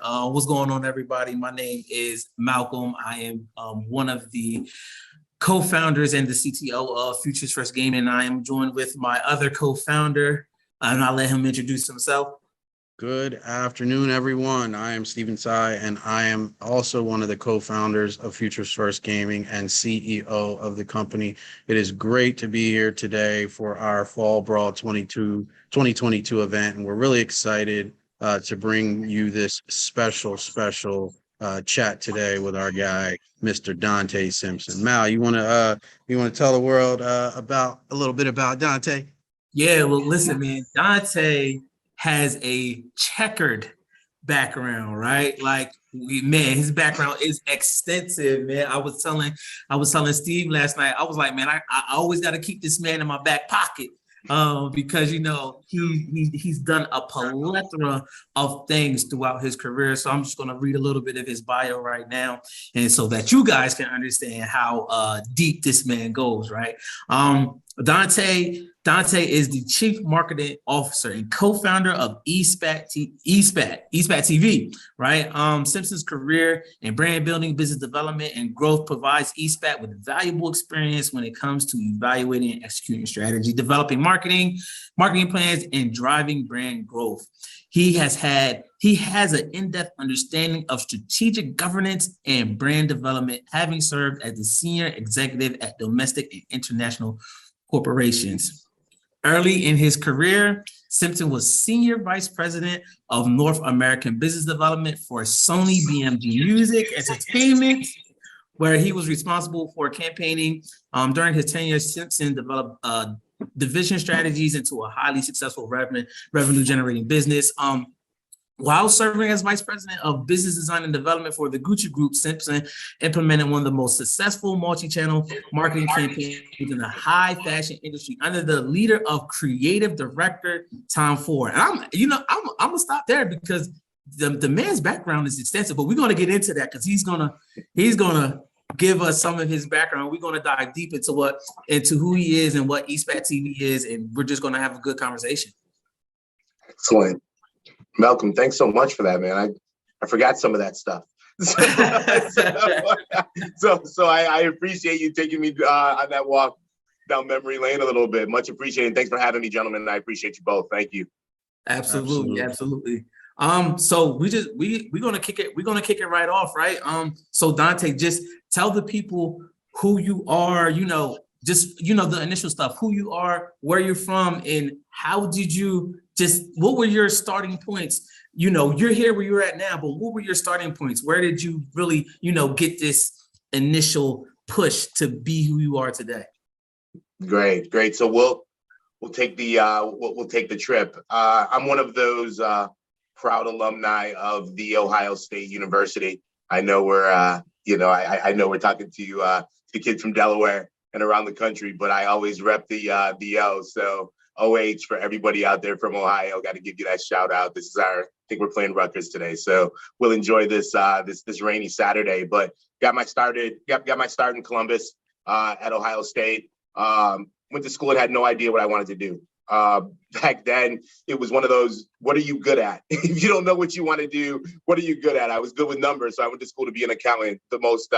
What's going on, everybody? My name is Malcolm. I am one of the co-founders and the CTO of Futures First Gaming. I am joined with my other co-founder, and I'll let him introduce himself. Good afternoon, everyone. I am Sye, and I am also one of the co-founders of Futures First Gaming and CEO of the company. It is great to be here today for our Fall Brawl 2022 event, and we're really excited to bring you this special chat today with our guy, Mr. Dante Simpson. Mal, you want to tell the world about a little bit about Dante? Yeah, well, listen, man, Dante has a checkered background, right? Like, his background is extensive, man. I was telling Steve last night. I was like, man, I always got to keep this man in my back pocket. Because he's done a plethora of things throughout his career. So I'm just going to read a little bit of his bio right now, and so that you guys can understand how deep this man goes. Right. Dante is the Chief Marketing Officer and co-founder of eSpat TV, right? Simpson's career in brand building, business development, and growth provides eSpat with valuable experience when it comes to evaluating and executing strategy, developing marketing plans, and driving brand growth. He has an in-depth understanding of strategic governance and brand development, having served as the senior executive at domestic and international corporations. Early in his career, Simpson was Senior Vice President of North American Business Development for Sony BMG Music Entertainment, where he was responsible for campaigning. During his tenure, Simpson developed division strategies into a highly successful revenue-generating business. While serving as Vice President of Business Design and Development for the Gucci Group, Simpson implemented one of the most successful multi-channel marketing campaigns in the high fashion industry under the leader of Creative Director Tom Ford. And I'm gonna stop there because the man's background is extensive, but we're gonna get into that because he's gonna give us some of his background. We're gonna dive deep into who he is and what eSpat TV is, and we're just gonna have a good conversation. Excellent. Malcolm, thanks so much for that, man. I forgot some of that stuff. So I appreciate you taking me on that walk down memory lane a little bit. Much appreciated. Thanks for having me, gentlemen. I appreciate you both. Thank you. Absolutely. So we're gonna kick it right off, right? So Dante, just tell the people who you are, the initial stuff, who you are, where you're from, and how did you what were your starting points? You're here where you're at now, but what were your starting points? Where did you really, get this initial push to be who you are today? Great. So we'll take the trip. I'm one of those proud alumni of the Ohio State University. I know I know we're talking to kids from Delaware and around the country, but I always rep the O. So OH for everybody out there from Ohio. Got to give you that shout out. I think we're playing Rutgers today, so we'll enjoy this rainy Saturday. But got my start in Columbus at Ohio State. Went to school and had no idea what I wanted to do. Back then, it was one of those, what are you good at? If you don't know what you want to do, what are you good at? I was good with numbers, so I went to school to be an accountant. The most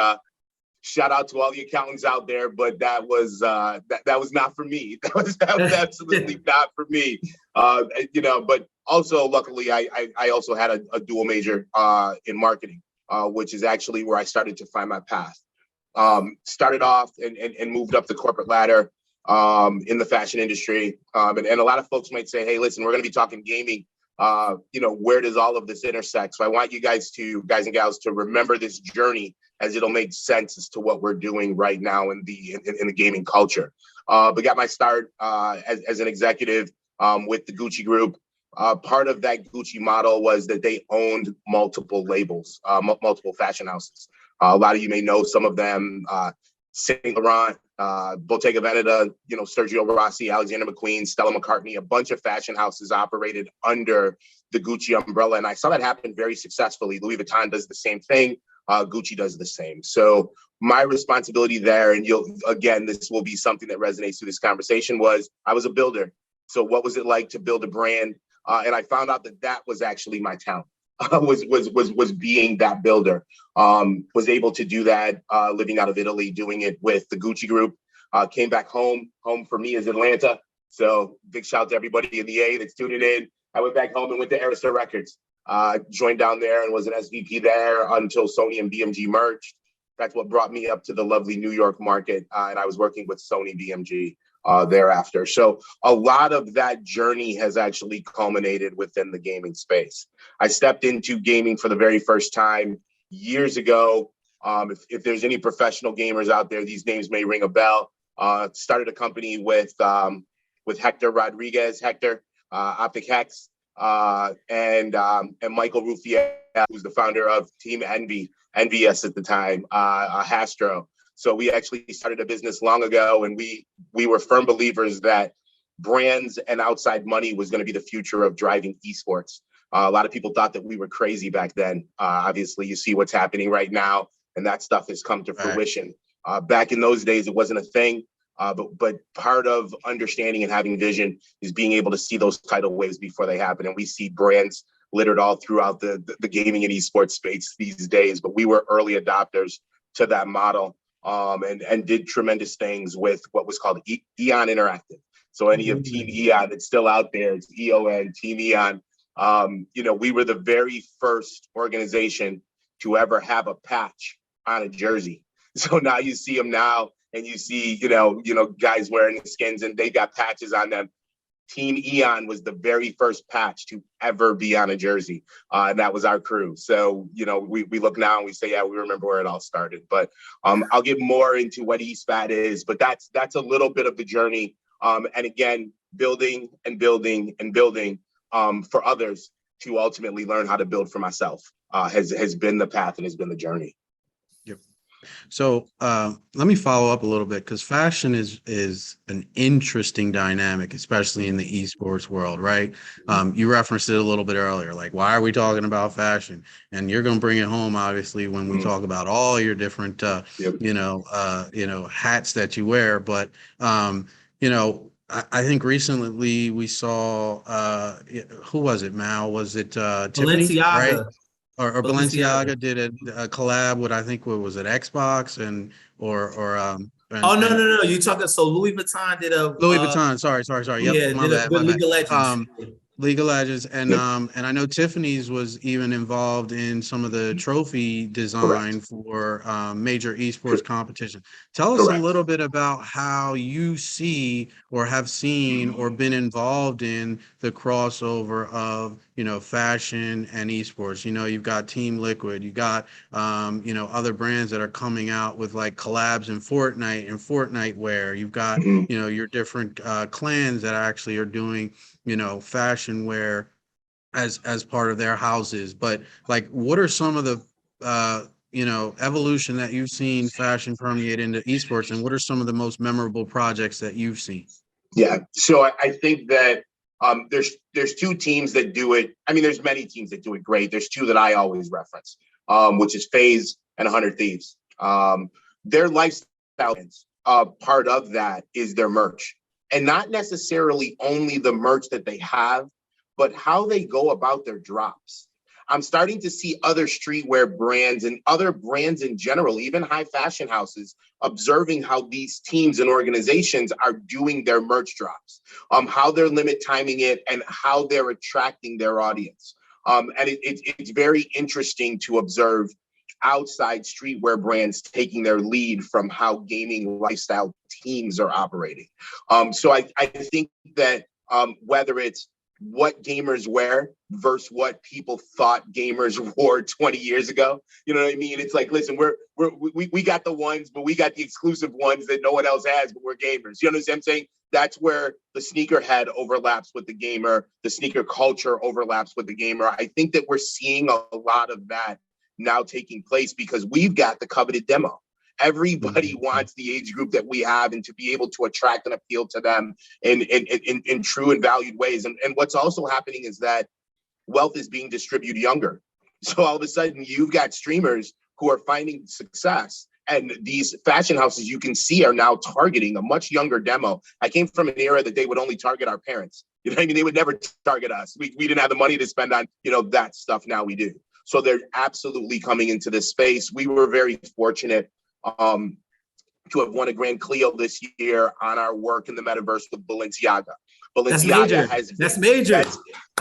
shout out to all the accountants out there, but that was not for me. That was absolutely not for me. But also luckily I also had a dual major in marketing, which is actually where I started to find my path. Started off and moved up the corporate ladder in the fashion industry. And a lot of folks might say, hey, listen, we're going to be talking gaming. Where does all of this intersect? So I want you guys and gals to remember this journey, as it'll make sense as to what we're doing right now in the gaming culture. But got my start as an executive with the Gucci Group. Part of that Gucci model was that they owned multiple labels, multiple fashion houses. A lot of you may know some of them, Saint Laurent, Bottega Veneta, Sergio Rossi, Alexander McQueen, Stella McCartney. A bunch of fashion houses operated under the Gucci umbrella. And I saw that happen very successfully. Louis Vuitton does the same thing. Gucci does the same. So my responsibility there, and this will be something that resonates through this conversation, was I was a builder. So what was it like to build a brand? And I found out that was actually my talent. was being that builder. Was able to do that living out of Italy, doing it with the Gucci Group. Came back home. Home for me is Atlanta. So big shout out to everybody in the A that's tuning in. I went back home and went to Arista Records. Joined down there and was an SVP there until Sony and BMG merged. That's what brought me up to the lovely New York market. And I was working with Sony BMG thereafter. So a lot of that journey has actually culminated within the gaming space. I stepped into gaming for the very first time years ago. If there's any professional gamers out there, these names may ring a bell. Started a company with Hector Rodriguez, Optic Hex, and Michael Ruffier, who's the founder of Team Envious at the time, Hastro. So we actually started a business long ago, and we were firm believers that brands and outside money was going to be the future of driving esports. A lot of people thought that we were crazy back then. Obviously, you see what's happening right now, and that stuff has come to fruition. Back in those days, it wasn't a thing. But part of understanding and having vision is being able to see those tidal waves before they happen. And we see brands littered all throughout the gaming and esports space these days. But we were early adopters to that model, and did tremendous things with what was called Eon Interactive. So any of Team Eon that's still out there, it's EON, Team Eon. We were the very first organization to ever have a patch on a jersey. So now you see them now, and you see, guys wearing the skins and they got patches on them. Team Eon was the very first patch to ever be on a jersey. And that was our crew. So, we look now and we say, yeah, we remember where it all started. But I'll get more into what eSpat is, but that's a little bit of the journey. And again, building and building and building for others to ultimately learn how to build for myself has been the path and has been the journey. So let me follow up a little bit, because fashion is an interesting dynamic, especially in the esports world, right? You referenced it a little bit earlier, like, why are we talking about fashion? And you're going to bring it home, obviously, when we talk about all your different, hats that you wear. But, I think recently we saw, who was it, Mal? Was it Tiffany, right? Or Balenciaga did a collab with, I think, what was it, Xbox and. No. You talking, so Louis Vuitton did a Louis Vuitton. Sorry. Yep, yeah, my bad. League of Legends. League of Legends, and I know Tiffany's was even involved in some of the trophy design for major esports competition. Tell us a little bit about how you see or have seen or been involved in the crossover of fashion and esports. You've got Team Liquid, you got other brands that are coming out with like collabs in Fortnite and Fortnite wear. You've got your different clans that actually are doing fashion wear as part of their houses. But like, what are some of the evolution that you've seen fashion permeate into esports, and what are some of the most memorable projects that you've seen? Yeah, so I think that there's two teams that do it. I mean, there's many teams that do it great. There's two that I always reference, which is FaZe and 100 Thieves. Their lifestyle, part of that is their merch. And not necessarily only the merch that they have, but how they go about their drops. I'm starting to see other streetwear brands and other brands in general, even high fashion houses, observing how these teams and organizations are doing their merch drops, how they're limit timing it, and how they're attracting their audience. And it's very interesting to observe outside streetwear brands taking their lead from how gaming lifestyle teams are operating. So I think that whether it's what gamers wear versus what people thought gamers wore 20 years ago, you know what I mean? It's like, listen, we got the ones, but we got the exclusive ones that no one else has, but we're gamers. You understand what I'm saying? That's where the sneakerhead overlaps with the gamer, the sneaker culture overlaps with the gamer. I think that we're seeing a lot of that now taking place because we've got the coveted demo. Everybody wants the age group that we have and to be able to attract and appeal to them in true and valued ways. And what's also happening is that wealth is being distributed younger. So all of a sudden you've got streamers who are finding success And these fashion houses you can see are now targeting a much younger demo. I came from an era that they would only target our parents. You know what I mean? They would never target us. We didn't have the money to spend on, that stuff. Now we do. So they're absolutely coming into this space. We were very fortunate to have won a Grand Clio this year on our work in the metaverse with Balenciaga. That's major. That's major.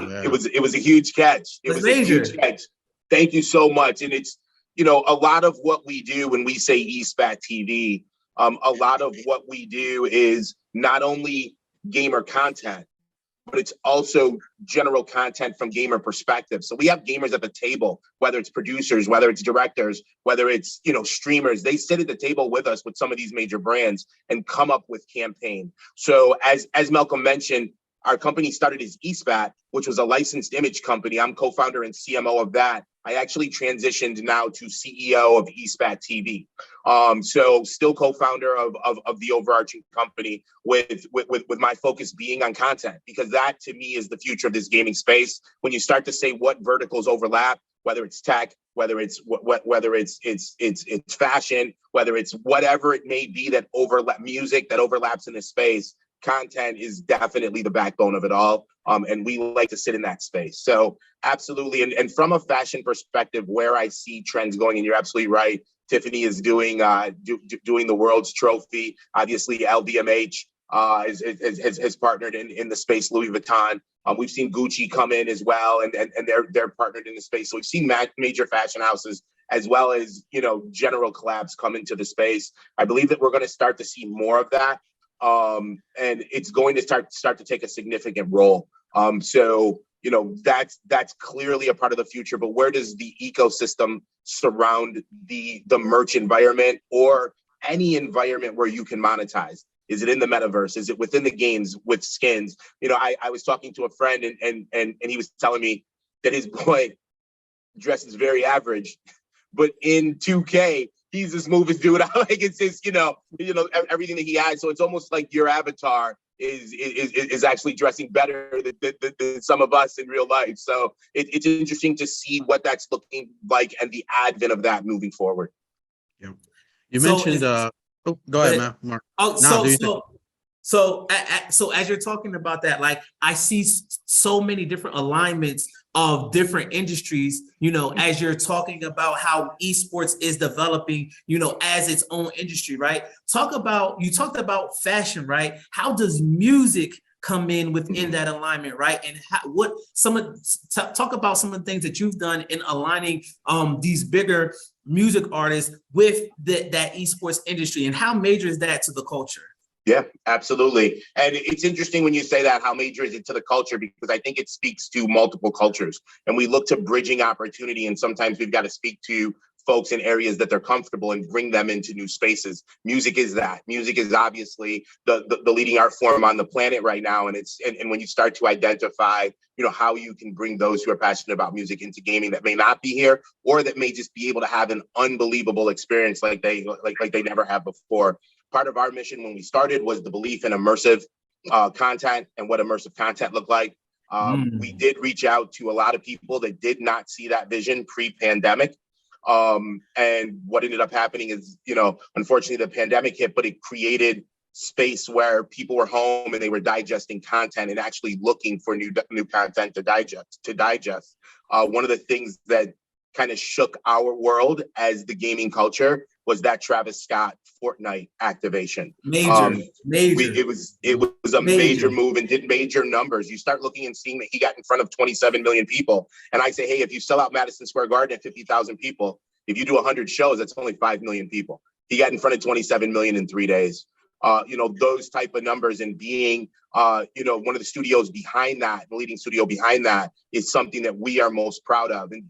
It was a huge catch. It was a huge catch. Thank you so much. And it's, a lot of what we do when we say eSpat TV, a lot of what we do is not only gamer content, but it's also general content from gamer perspective. So we have gamers at the table, whether it's producers, whether it's directors, whether it's, streamers. They sit at the table with us with some of these major brands and come up with campaign. So as Malcolm mentioned, our company started as eSpat, which was a licensed image company. I'm co-founder and CMO of that. I actually transitioned now to CEO of eSpat TV. So still co-founder of the overarching company with my focus being on content, because that to me is the future of this gaming space. When you start to say what verticals overlap, whether it's tech, whether it's fashion, whether it's whatever it may be that overlap, music that overlaps in this space, content is definitely the backbone of it all. And we like to sit in that space. So absolutely. And from a fashion perspective, where I see trends going, and you're absolutely right, Tiffany is doing doing the World's Trophy. Obviously, LVMH has partnered in the space, Louis Vuitton. We've seen Gucci come in as well, and they're partnered in the space. So we've seen major fashion houses as well as, general collabs come into the space. I believe that we're going to start to see more of that. And it's going to start to take a significant role. So, that's clearly a part of the future, but where does the ecosystem surround the merch environment or any environment where you can monetize? Is it in the metaverse? Is it within the games with skins? I was talking to a friend and he was telling me that his boy dresses very average, but in 2K, he's as smooth as dude. Like it's just, everything that he has. So it's almost like your avatar is actually dressing better than some of us in real life. So it's interesting to see what that's looking like and the advent of that moving forward. Yeah. You mentioned, go ahead, Mark. So as you're talking about that, like I see so many different alignments of different industries, as you're talking about how esports is developing, as its own industry, right? You talked about fashion, right? How does music come in within that alignment, right? And talk about some of the things that you've done in aligning these bigger music artists with that esports industry, and how major is that to the culture? Yeah, absolutely. And it's interesting when you say that, how major is it to the culture, because I think it speaks to multiple cultures, and we look to bridging opportunity. And sometimes we've got to speak to folks in areas that they're comfortable and bring them into new spaces. Music is that. Music is obviously the leading art form on the planet right now. And and when you start to identify, how you can bring those who are passionate about music into gaming that may not be here, or that may just be able to have an unbelievable experience like they never have before. Part of our mission when we started was the belief in immersive content and what immersive content looked like. We did reach out to a lot of people that did not see that vision pre-pandemic. And what ended up happening is, unfortunately the pandemic hit, but it created space where people were home and they were digesting content and actually looking for new content to digest. One of the things that kind of shook our world as the gaming culture was that Travis Scott Fortnite activation. Major. It was a major move and did major numbers. You start looking and seeing that he got in front of 27 million people. And I say, hey, if you sell out Madison Square Garden at 50,000 people, if you do 100 shows, that's only 5 million people. He got in front of 27 million in 3 days. Those type of numbers, and being, one of the studios behind that, the leading studio behind that, is something that we are most proud of. And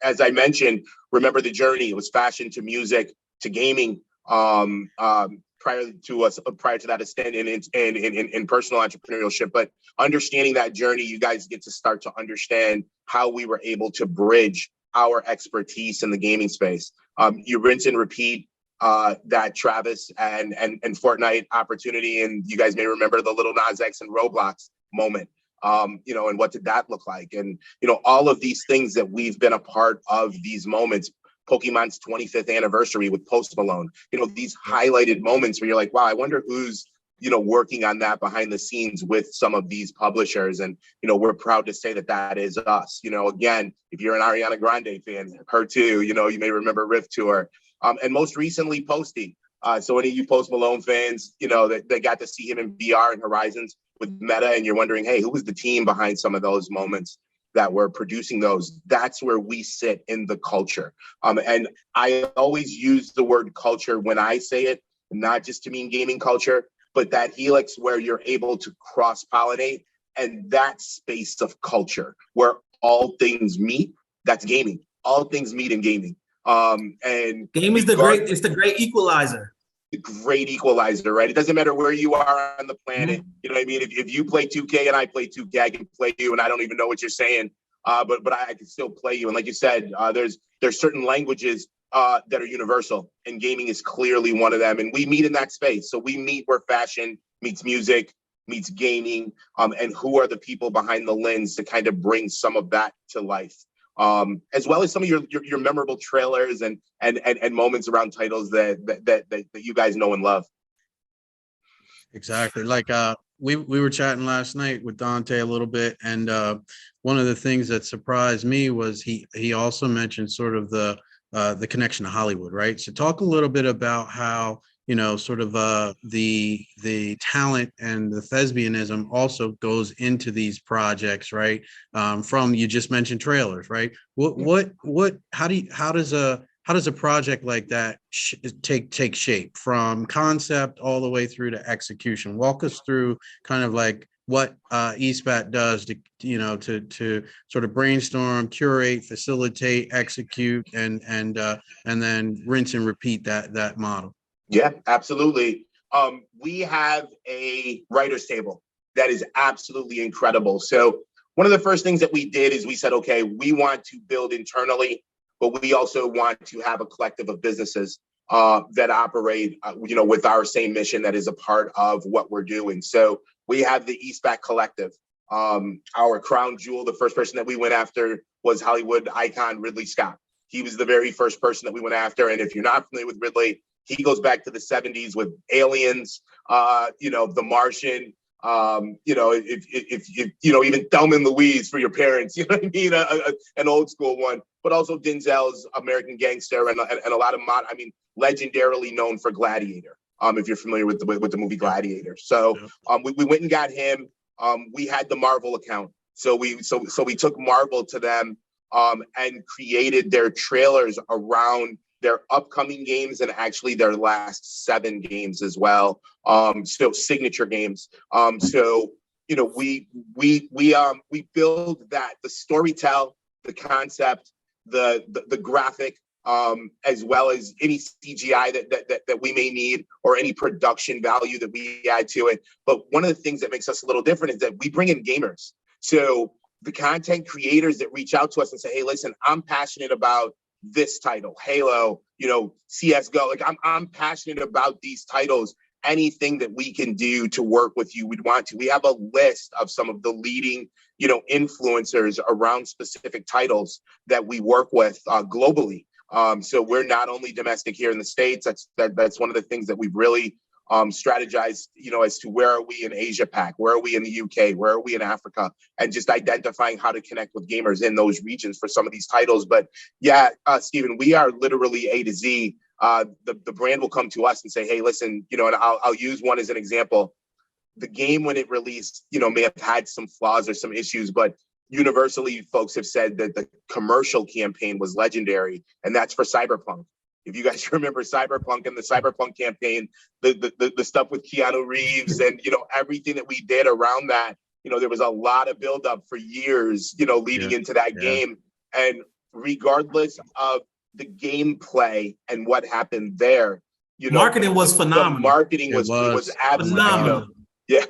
as I mentioned, remember the journey. It was fashion to music to gaming. Prior to that extent in personal entrepreneurship, but understanding that journey, you guys get to start to understand how we were able to bridge our expertise in the gaming space. You rinse and repeat that Travis and Fortnite opportunity, and you guys may remember the Little Nas X and Roblox moment. And what did that look like? And all of these things that we've been a part of, these moments Pokemon's 25th anniversary with Post Malone. These highlighted moments where you're like, wow, I wonder who's working on that behind the scenes with some of these publishers. And, we're proud to say that is us. Again, if you're an Ariana Grande fan, her too, you may remember Rift Tour. And most recently, Posty. So any of you Post Malone fans, that they got to see him in VR and Horizons with Meta, and you're wondering, hey, who was the team behind some of those moments that were producing those? That's where we sit in the culture. And I always use the word culture when I say it, not just to mean gaming culture, but that helix where you're able to cross-pollinate, and that space of culture where all things meet, that's gaming. All things meet in gaming. And game is it's the great equalizer. The great equalizer, right? It doesn't matter where you are on the planet. Mm-hmm. You know what I mean? If you play 2K and I play 2K, I can play you and I don't even know what you're saying. But I can still play you. And like you said, there's certain languages that are universal, and gaming is clearly one of them. And we meet in that space. So we meet where fashion meets music, meets gaming, and who are the people behind the lens to kind of bring some of that to life. As well as some of your memorable trailers and moments around titles that you guys know and love. Exactly. Like we were chatting last night with Dante a little bit, and one of the things that surprised me was he also mentioned sort of the connection to Hollywood, right? So talk a little bit about how sort of the talent and the thespianism also goes into these projects, right? From, you just mentioned trailers, right? How does a project like that take shape from concept all the way through to execution? Walk us through kind of like what eSpat does to sort of brainstorm, curate, facilitate, execute, and then rinse and repeat that model. Yeah, absolutely. We have a writer's table that is absolutely incredible. So one of the first things that we did is we said, okay, we want to build internally, but we also want to have a collective of businesses that operate, with our same mission that is a part of what we're doing. So we have the eSpat Collective. Our crown jewel, the first person that we went after was Hollywood icon Ridley Scott. He was the very first person that we went after. And if you're not familiar with Ridley, he goes back to the 70s with Aliens, The Martian, if even Thelma and Louise for your parents, you know what I mean? An old school one, but also Denzel's American Gangster and a lot of legendarily known for Gladiator. If you're familiar with the movie Gladiator. So we went and got him. We had the Marvel account. So we took Marvel to them and created their trailers around their upcoming games and actually their last 7 games as well. So signature games. We build that, the storytell, the concept, the graphic, as well as any CGI that we may need or any production value that we add to it. But one of the things that makes us a little different is that we bring in gamers. So the content creators that reach out to us and say, hey, listen, I'm passionate about this title, Halo, CSGO. Like I'm passionate about these titles. Anything that we can do to work with you, we'd want to. We have a list of some of the leading, influencers around specific titles that we work with globally. So we're not only domestic here in the States. That's one of the things that we've really strategized, as to where are we in Asia Pac, where are we in the UK, where are we in Africa, and just identifying how to connect with gamers in those regions for some of these titles. But yeah, Stephen, we are literally A to Z. The brand will come to us and say, hey, listen, and I'll use one as an example. The game when it released, may have had some flaws or some issues, but universally folks have said that the commercial campaign was legendary, and that's for Cyberpunk. If you guys remember Cyberpunk and the Cyberpunk campaign, the stuff with Keanu Reeves and, everything that we did around that, there was a lot of buildup for years, leading into that game. And regardless of the gameplay and what happened there, marketing was phenomenal. The marketing was absolutely phenomenal. Yeah,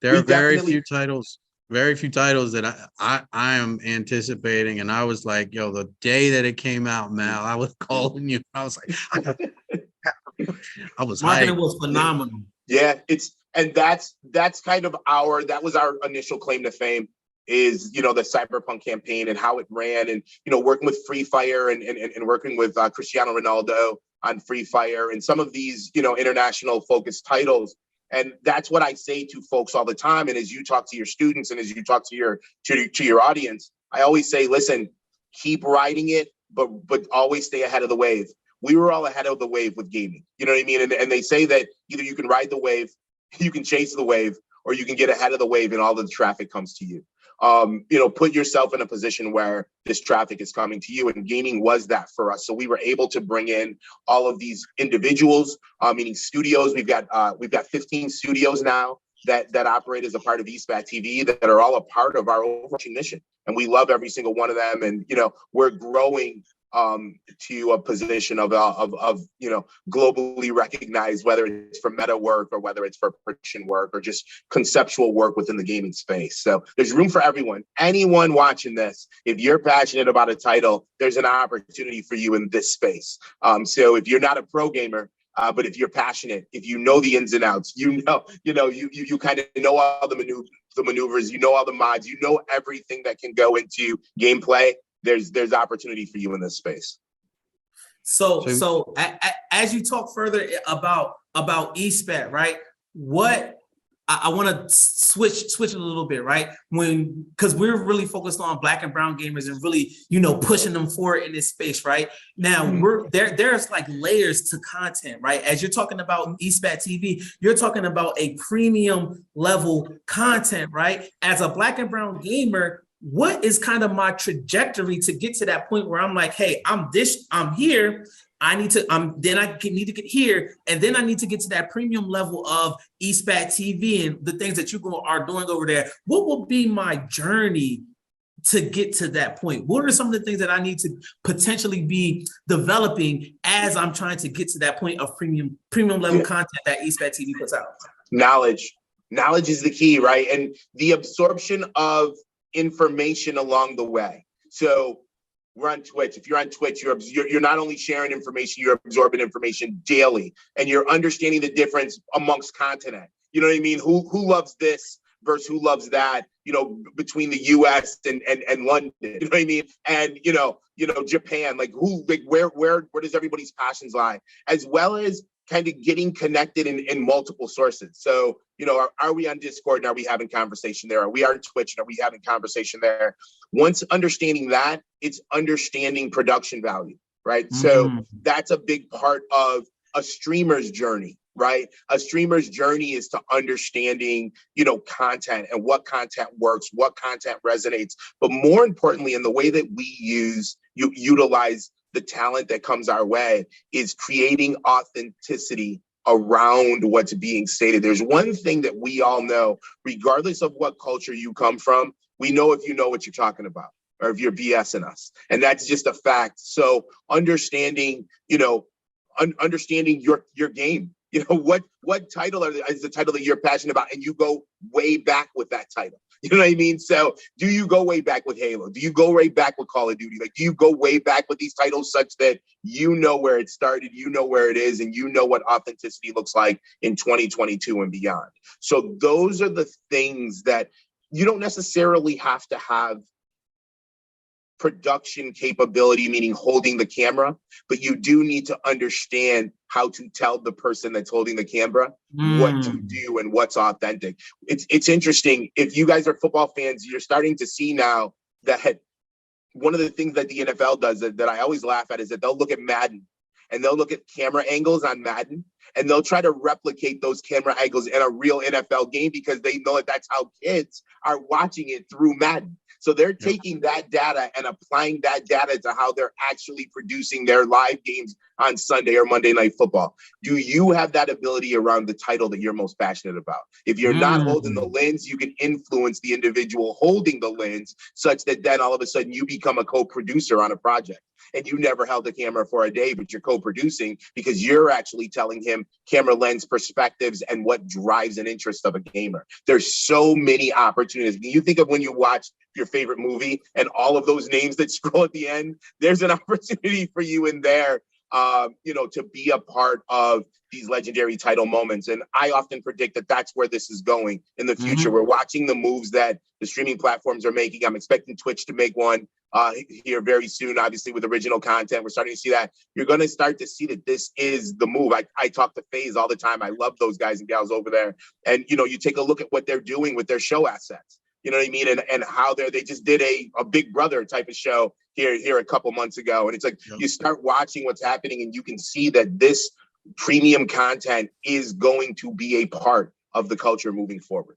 there are very few titles that I am anticipating, and I was like, yo, the day that it came out, Mal, I was calling you. I was like, I was marketing hyped. was phenomenal. Yeah, that's kind of that was our initial claim to fame. is, you know, the Cyberpunk campaign and how it ran, and, you know, working with Free Fire and working with Cristiano Ronaldo on Free Fire and some of these, you know, international focused titles. And that's what I say to folks all the time. And as you talk to your students and as you talk to your audience, I always say, listen, keep riding it, but always stay ahead of the wave. We were all ahead of the wave with gaming. You know what I mean? And they say that either you can ride the wave, you can chase the wave, or you can get ahead of the wave and all the traffic comes to you. You know, put yourself in a position where this traffic is coming to you. And gaming was that for us. So we were able to bring in all of these individuals, meaning studios. We've got 15 studios now that operate as a part of eSpat TV that are all a part of our overarching mission. And we love every single one of them. And, you know, we're growing to a position of you know, globally recognized, whether it's for meta work or whether it's for production work or just conceptual work within the gaming space. So there's room for everyone. Anyone watching this, if you're passionate about a title, there's an opportunity for you in this space. So if you're not a pro gamer, but if you're passionate, if you know the ins and outs, you kind of know all the maneuvers, you know all the mods, you know everything that can go into gameplay. There's opportunity for you in this space. So as you talk further about eSpat, right? What I want to switch it a little bit, right? Because we're really focused on Black and brown gamers and really, you know, pushing them forward in this space, right? Now there's like layers to content, right? As you're talking about eSpat TV, you're talking about a premium level content, right? As a Black and brown gamer, what is kind of my trajectory to get to that point where I'm like, hey, I'm here. I need to get here, and then I need to get to that premium level of eSpat TV and the things that you are doing over there. What will be my journey to get to that point? What are some of the things that I need to potentially be developing as I'm trying to get to that point of premium level content that eSpat TV puts out? Knowledge is the key, right? And the absorption of information along the way. So we're on Twitch. If you're on Twitch, you're not only sharing information, you're absorbing information daily, and you're understanding the difference amongst continent. You know what I mean? Who loves this versus who loves that? You know, between the U.S. and London. You know what I mean? And you know Japan. Where does everybody's passions lie? As well as kind of getting connected in multiple sources. So, you know, are we on Discord and are we having conversation there? Are we on Twitch and are we having conversation there? Once understanding that, it's understanding production value, right? So that's a big part of a streamer's journey, right? A streamer's journey is to understanding, you know, content and what content works, what content resonates, but more importantly, in the way that we utilize the talent that comes our way is creating authenticity around what's being stated. There's one thing that we all know, regardless of what culture you come from, we know if you know what you're talking about or if you're BSing us. And that's just a fact. So understanding, you know, understanding your game, you know, what title is the title that you're passionate about, and you go way back with that title. You know what I mean? So do you go way back with Halo? Do you go way back with Call of Duty? Like, do you go way back with these titles such that you know where it started, you know where it is, and you know what authenticity looks like in 2022 and beyond? So those are the things that you don't necessarily have to have production capability, meaning holding the camera, but you do need to understand how to tell the person that's holding the camera what to do and what's authentic. It's interesting. If you guys are football fans, you're starting to see now that one of the things that the NFL does that I always laugh at is that they'll look at Madden and they'll look at camera angles on Madden and they'll try to replicate those camera angles in a real NFL game because they know that that's how kids are watching it through Madden. So they're taking that data and applying that data to how they're actually producing their live games on Sunday or Monday Night Football. Do you have that ability around the title that you're most passionate about? If you're not holding the lens, you can influence the individual holding the lens such that then all of a sudden you become a co-producer on a project. And you never held the camera for a day, but you're co-producing because you're actually telling him camera lens perspectives and what drives an interest of a gamer. There's so many opportunities. When you think of when you watch your favorite movie and all of those names that scroll at the end, there's an opportunity for you in there to be a part of these legendary title moments. And I often predict that that's where this is going in the future. We're watching the moves that the streaming platforms are making. I'm expecting Twitch to make one here very soon, obviously with original content. We're starting to see that. You're going to start to see that this is the move. I talk to FaZe all the time. I love those guys and gals over there. And, you take a look at what they're doing with their show assets. You know what I mean? And how they just did a Big Brother type of show here a couple months ago. And it's like, you start watching what's happening and you can see that this premium content is going to be a part of the culture moving forward.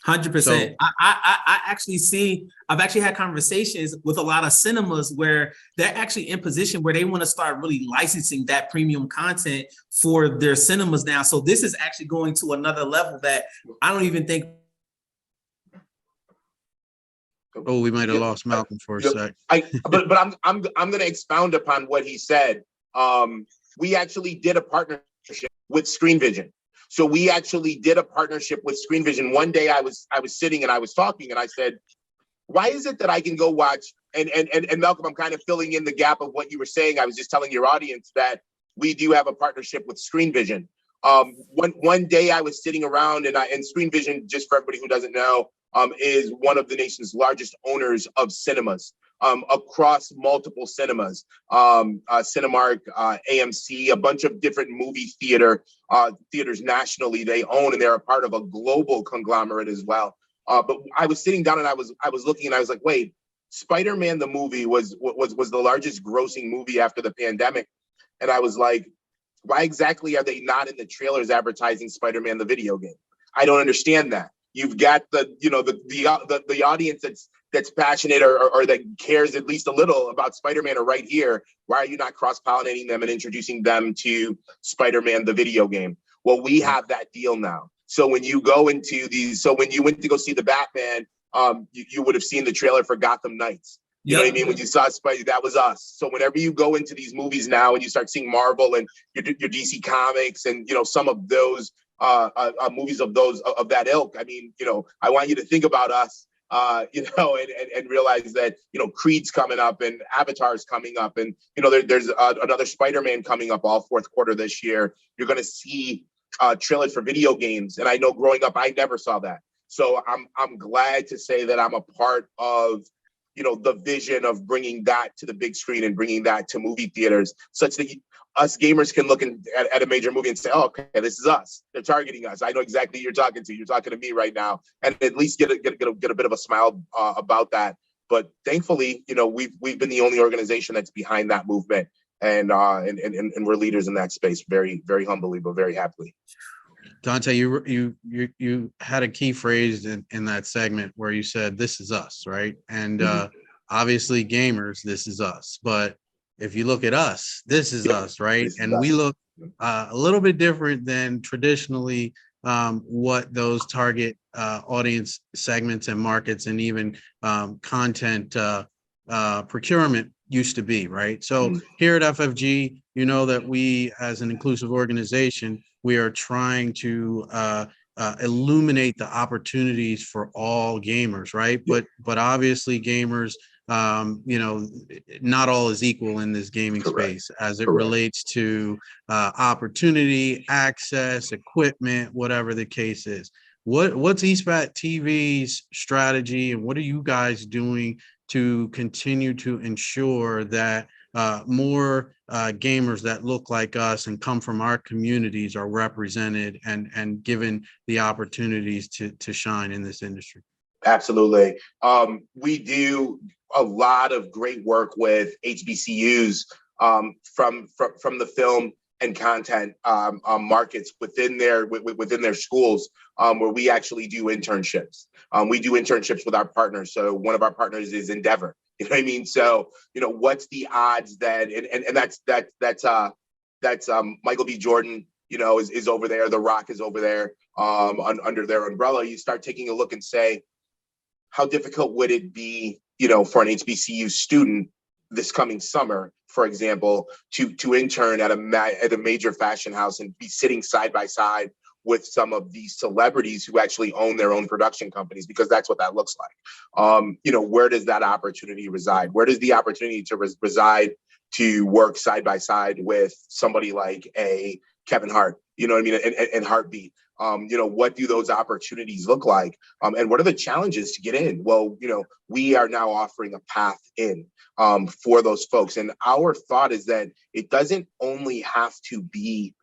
100%. I actually see, I've actually had conversations with a lot of cinemas where they're actually in position where they want to start really licensing that premium content for their cinemas now. So this is actually going to another level that I don't even think. Oh, we might have lost Malcolm for a sec. But I'm going to expound upon what he said. We actually did a partnership with Screen Vision. So we actually did a partnership with Screen Vision. One day I was sitting and I was talking and I said, why is it that I can go watch and Malcolm, I'm kind of filling in the gap of what you were saying. I was just telling your audience that we do have a partnership with Screen Vision. One day I was sitting around and Screen Vision, just for everybody who doesn't know, is one of the nation's largest owners of cinemas. Across multiple cinemas, Cinemark, AMC, a bunch of different movie theaters nationally they own, and they're a part of a global conglomerate as well. But I was sitting down and I was looking and I was like, wait, Spider-Man the movie was the largest grossing movie after the pandemic, and I was like, why exactly are they not in the trailers advertising Spider-Man the video game? I don't understand that. You've got the audience that's passionate or that cares at least a little about Spider-Man are right here. Why are you not cross-pollinating them and introducing them to Spider-Man, the video game? Well, we have that deal now. So when you go into when you went to go see the Batman, you would have seen the trailer for Gotham Knights. You know what I mean? When you saw Spidey, that was us. So whenever you go into these movies now and you start seeing Marvel and your DC Comics and, some of those movies of that ilk, I mean, I want you to think about us. And realize that, Creed's coming up and Avatar's coming up. And, there's another Spider-Man coming up all fourth quarter this year. You're going to see trailers for video games. And I know growing up, I never saw that. So I'm glad to say that I'm a part of, the vision of bringing that to the big screen and bringing that to movie theaters such that us gamers can look at a major movie and say, oh, okay, this is us. They're targeting us. I know exactly who you're talking to. You're talking to me right now, and at least get a bit of a smile about that. But thankfully, we've been the only organization that's behind that movement, and we're leaders in that space. Very, very humbly, but very happily. Dante, you had a key phrase in that segment where you said, "This is us," right? And obviously, gamers, this is us. But if you look at us, this is us, right? And we look a little bit different than traditionally what those target audience segments and markets and even content procurement used to be, right? So here at FFG, that we, as an inclusive organization, we are trying to illuminate the opportunities for all gamers, right? But obviously gamers, not all is equal in this gaming space as it relates to opportunity, access, equipment, whatever the case is. What's eSpat TV's strategy, and what are you guys doing to continue to ensure that more gamers that look like us and come from our communities are represented and given the opportunities to shine in this industry? Absolutely. We do a lot of great work with HBCUs from the film and content markets within their schools, where we actually do internships. We do internships with our partners. So one of our partners is Endeavor. You know what I mean? So, what's the odds that, and that's Michael B. Jordan, is over there. The Rock is over there under their umbrella. You start taking a look and say, how difficult would it be, for an HBCU student this coming summer, for example, to intern at a major fashion house and be sitting side by side with some of these celebrities who actually own their own production companies, because that's what that looks like. Where does that opportunity reside? Where does the opportunity to reside to work side by side with somebody like a Kevin Hart, you know what I mean, and Heartbeat. You know, what do those opportunities look like? And what are the challenges to get in? Well, you know, we are now offering a path in for those folks. And our thought is that it doesn't only have to be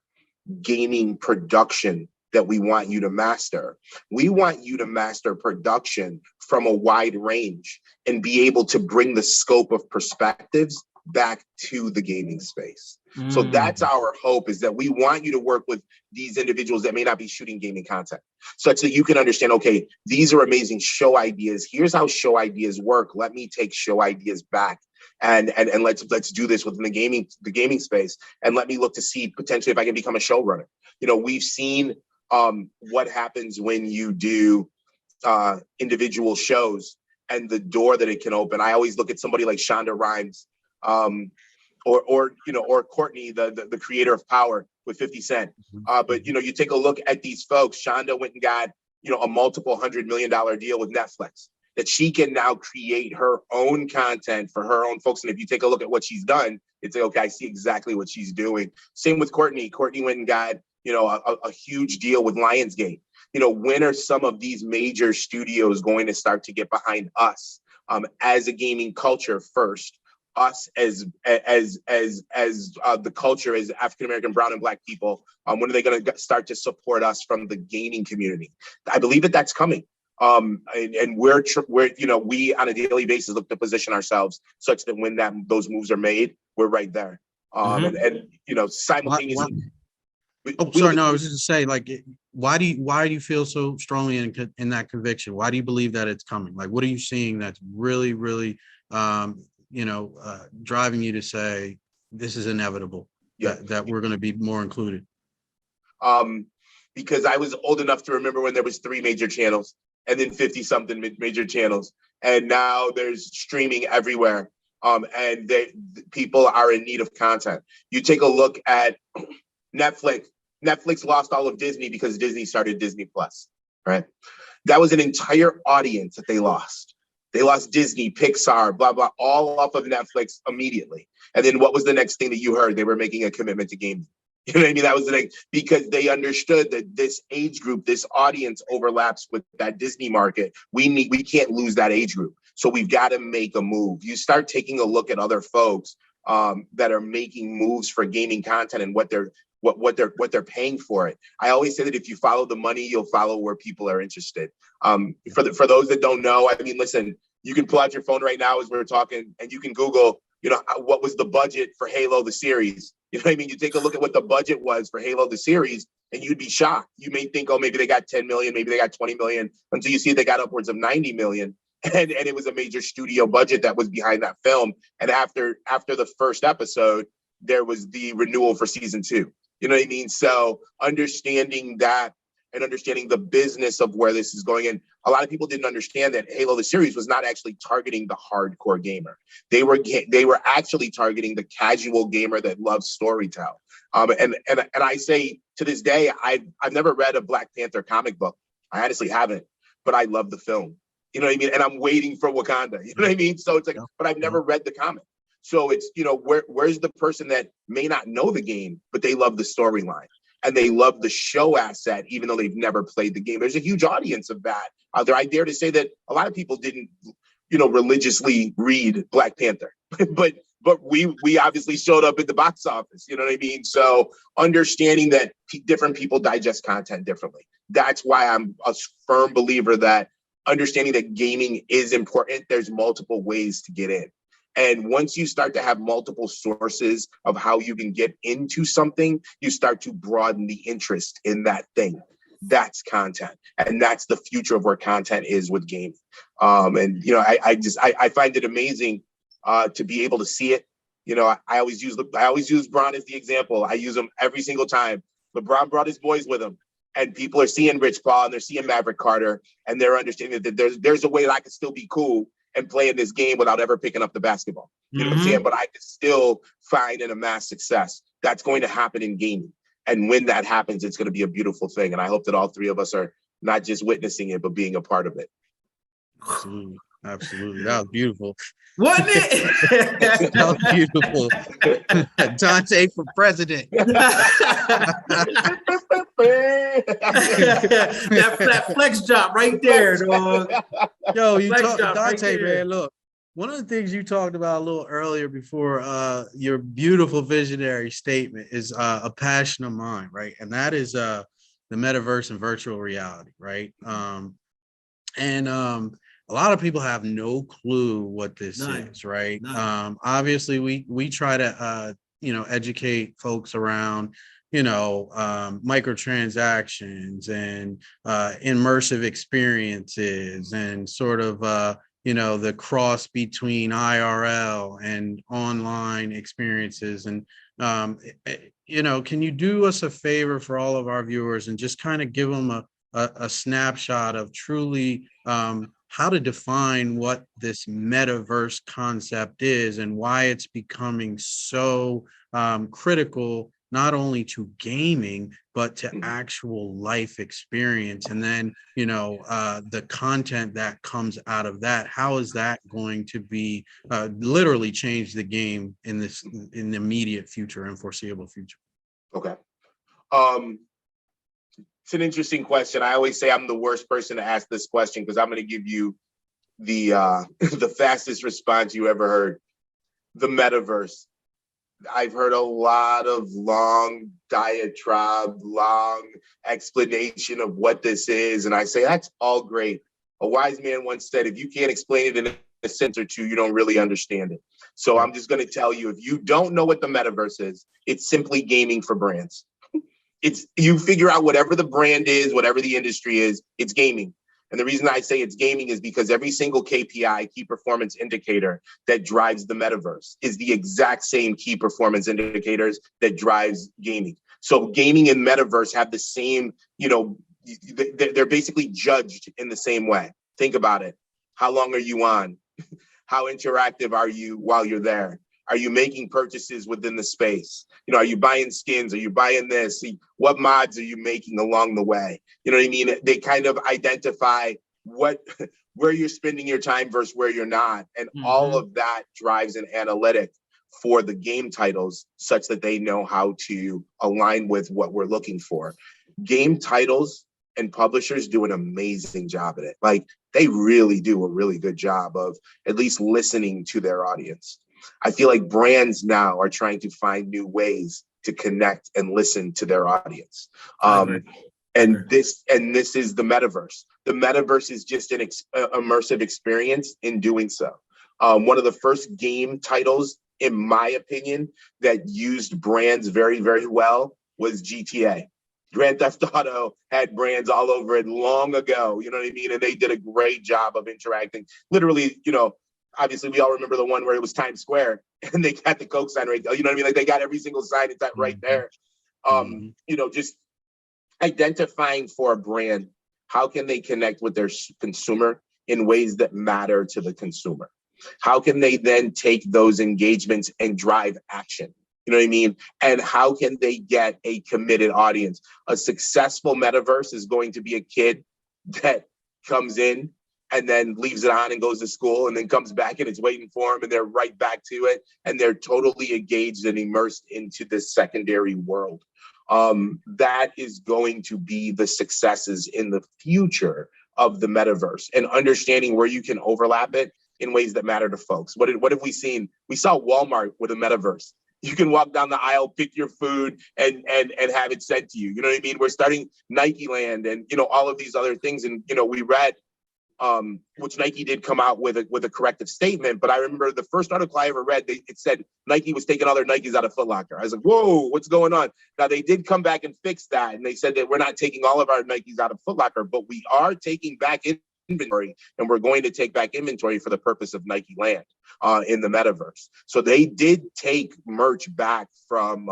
gaming production that we want you to master. We want you to master production from a wide range and be able to bring the scope of perspectives back to the gaming space. So that's our hope, is that we want you to work with these individuals that may not be shooting gaming content, such that you can understand, okay, these are amazing show ideas. Here's how show ideas work. Let me take show ideas back and let's do this within the gaming space. And let me look to see potentially if I can become a showrunner. You know, we've seen what happens when you do individual shows and the door that it can open. I always look at somebody like Shonda Rhimes, or Courtney, the creator of Power with 50 Cent. But you know, you take a look at these folks. Shonda went and got, you know, a multiple $100 million deal with Netflix, that she can now create her own content for her own folks. And if you take a look at what she's done, it's like, okay, I see exactly what she's doing. Same with Courtney. Courtney went and got, you know, a huge deal with Lionsgate. You know, when are some of these major studios going to start to get behind us as a gaming culture first? Us as the culture, as African American, brown, and Black people. When are they going to start to support us from the gaming community? I believe that that's coming. And we're you know, we on a daily basis look to position ourselves such that when those moves are made, we're right there. And you know, simultaneously. I was just to say, like, why do you feel so strongly in that conviction? Why do you believe that it's coming? Like, what are you seeing that's really, really, driving you to say this is inevitable, that we're going to be more included? Because I was old enough to remember when there was 3 major channels and then 50 something major channels, and now there's streaming everywhere. And people are in need of content. You take a look at Netflix. Netflix lost all of Disney because Disney started Disney Plus, right? That was an entire audience that they lost. They lost Disney, Pixar, blah, blah, all off of Netflix immediately. And then what was the next thing that you heard? They were making a commitment to gaming. You know what I mean? That was the thing, because they understood that this age group, this audience overlaps with that Disney market. We can't lose that age group. So we've got to make a move. You start taking a look at other folks that are making moves for gaming content and what they're paying for it. I always say that if you follow the money, you'll follow where people are interested. For those that don't know, I mean, listen, you can pull out your phone right now as we're talking, and you can Google, you know, what was the budget for Halo the series? You know what I mean? You take a look at what the budget was for Halo the series, and you'd be shocked. You may think, oh, maybe they got 10 million, maybe they got 20 million, until you see they got upwards of 90 million. And it was a major studio budget that was behind that film. And after the first episode, there was the renewal for season 2. You know what I mean? So understanding that and understanding the business of where this is going. And a lot of people didn't understand that Halo the series was not actually targeting the hardcore gamer. They were actually targeting the casual gamer that loves storytell. And I say to this day, I've never read a Black Panther comic book. I honestly haven't, but I love the film. You know what I mean? And I'm waiting for Wakanda. You know what I mean? So it's like, but I've never read the comic. So it's, you know, where's the person that may not know the game, but they love the storyline and they love the show asset, even though they've never played the game. There's a huge audience of that out there. I dare to say that a lot of people didn't, you know, religiously read Black Panther, but we obviously showed up at the box office. You know what I mean? So understanding that different people digest content differently. That's why I'm a firm believer that understanding that gaming is important. There's multiple ways to get in. And once you start to have multiple sources of how you can get into something, you start to broaden the interest in that thing. That's content. And that's the future of where content is with gaming. And, you know, I find it amazing to be able to see it. You know, I always use LeBron as the example. I use him every single time. LeBron brought his boys with him. And people are seeing Rich Paul and they're seeing Maverick Carter, and they're understanding that there's a way that I can still be cool and play in this game without ever picking up the basketball. You know what I'm saying? But I can still find and amass success. That's going to happen in gaming. And when that happens, it's going to be a beautiful thing. And I hope that all 3 of us are not just witnessing it, but being a part of it. Absolutely. That was beautiful. Wasn't it? That was beautiful. Dante for president. that flex job right there, dog. Yo, you Flex talk job right Dante, there. man. Look, one of the things you talked about a little earlier before your beautiful visionary statement is a passion of mine, right? And that is the metaverse and virtual reality, right? A lot of people have no clue what this is, right? Obviously, we try to educate folks around microtransactions and immersive experiences and sort of the cross between IRL and online experiences. And can you do us a favor for all of our viewers and just kind of give them a snapshot of truly how to define what this metaverse concept is and why it's becoming so critical, not only to gaming, but to actual life experience. And then, the content that comes out of that, how is that going to be literally change the game in the immediate future and foreseeable future? Okay. It's an interesting question. I always say I'm the worst person to ask this question because I'm going to give you the the fastest response you ever heard. The metaverse. I've heard a lot of long diatribe, long explanation of what this is, and I say that's all great. A wise man once said, if you can't explain it in a sentence or two, you don't really understand it. So I'm just going to tell you, if you don't know what the metaverse is, it's simply gaming for brands. You figure out whatever the brand is, whatever the industry is, it's gaming. And the reason I say it's gaming is because every single KPI, key performance indicator, that drives the metaverse is the exact same key performance indicators that drives gaming. So gaming and metaverse have the same, they're basically judged in the same way. Think about it. How long are you on? How interactive are you while you're there? Are you making purchases within the space? Are you buying skins? Are you buying this? What mods are you making along the way? You know what I mean? They kind of identify where you're spending your time versus where you're not. And all of that drives an analytic for the game titles such that they know how to align with what we're looking for. Game titles and publishers do an amazing job at it. Like, they really do a really good job of at least listening to their audience. I feel like brands now are trying to find new ways to connect and listen to their audience. And this is the metaverse. The metaverse is just an immersive experience in doing so. One of the first game titles, in my opinion, that used brands very, very well was GTA. Grand Theft Auto had brands all over it long ago, you know what I mean? And they did a great job of interacting. Literally, obviously we all remember the one where it was Times Square and they got the Coke sign right there. You know what I mean? Like, they got every single sign right there. Just identifying for a brand, how can they connect with their consumer in ways that matter to the consumer? How can they then take those engagements and drive action? You know what I mean? And how can they get a committed audience? A successful metaverse is going to be a kid that comes in and then leaves it on and goes to school and then comes back and it's waiting for them and they're right back to it. And they're totally engaged and immersed into this secondary world. That is going to be the successes in the future of the metaverse, and understanding where you can overlap it in ways that matter to folks. What have we seen? We saw Walmart with a metaverse. You can walk down the aisle, pick your food, and have it sent to you. You know what I mean? We're starting Nike Land and, all of these other things. And, we read, which Nike did come out with a corrective statement. But I remember the first article I ever read, it said Nike was taking all their Nikes out of Foot Locker. I was like, whoa, what's going on? Now, they did come back and fix that. And they said that we're not taking all of our Nikes out of Foot Locker, but we are taking back inventory, and we're going to take back inventory for the purpose of Nike Land in the metaverse. So they did take merch back from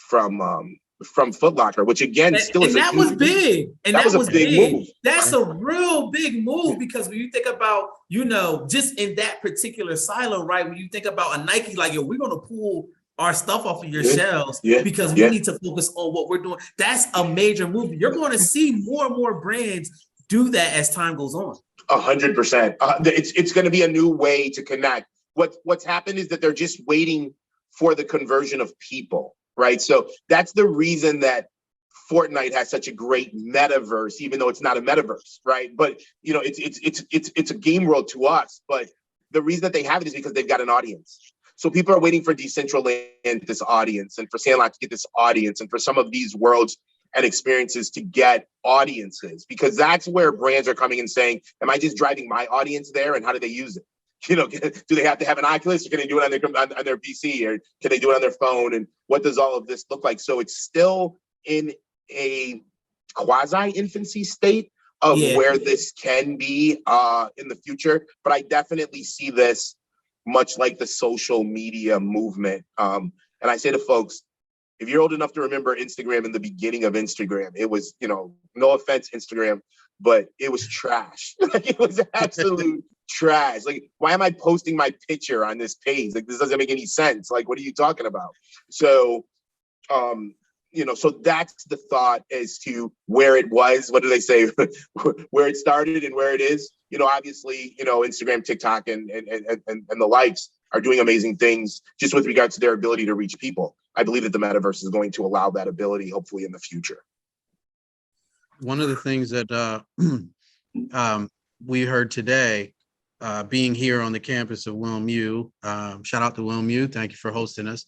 Foot Locker, which again still is that was big. And that was a big move. That's a real big move, because when you think about, just in that particular silo, right? When you think about a Nike, like, we're going to pull our stuff off of your shelves because we need to focus on what we're doing. That's a major move. You're going to see more and more brands do that as time goes on. 100%. It's going to be a new way to connect. What's happened is that they're just waiting for the conversion of people, right? So that's the reason that Fortnite has such a great metaverse, even though it's not a metaverse, right? But it's a game world to us. But the reason that they have it is because they've got an audience. So people are waiting for Decentraland, this audience, and for Sandlot to get this audience, and for some of these worlds and experiences to get audiences, because that's where brands are coming and saying, am I just driving my audience there, and how do they use it? Do they have to have an Oculus, or can they do it on their PC, or can they do it on their phone? And what does all of this look like? So it's still in a quasi infancy state of where this can be in the future. But I definitely see this much like the social media movement. And I say to folks, if you're old enough to remember Instagram in the beginning of Instagram, it was, no offense, Instagram, but it was trash. Like, it was absolute trash. Like, why am I posting my picture on this page? Like, this doesn't make any sense. Like, what are you talking about? So, so that's the thought as to where it was. What do they say? Where it started and where it is. Obviously, Instagram, TikTok, and the likes are doing amazing things just with regards to their ability to reach people. I believe that the metaverse is going to allow that ability, hopefully, in the future. One of the things that we heard today, being here on the campus of WilMU, shout out to WilMU, thank you for hosting us.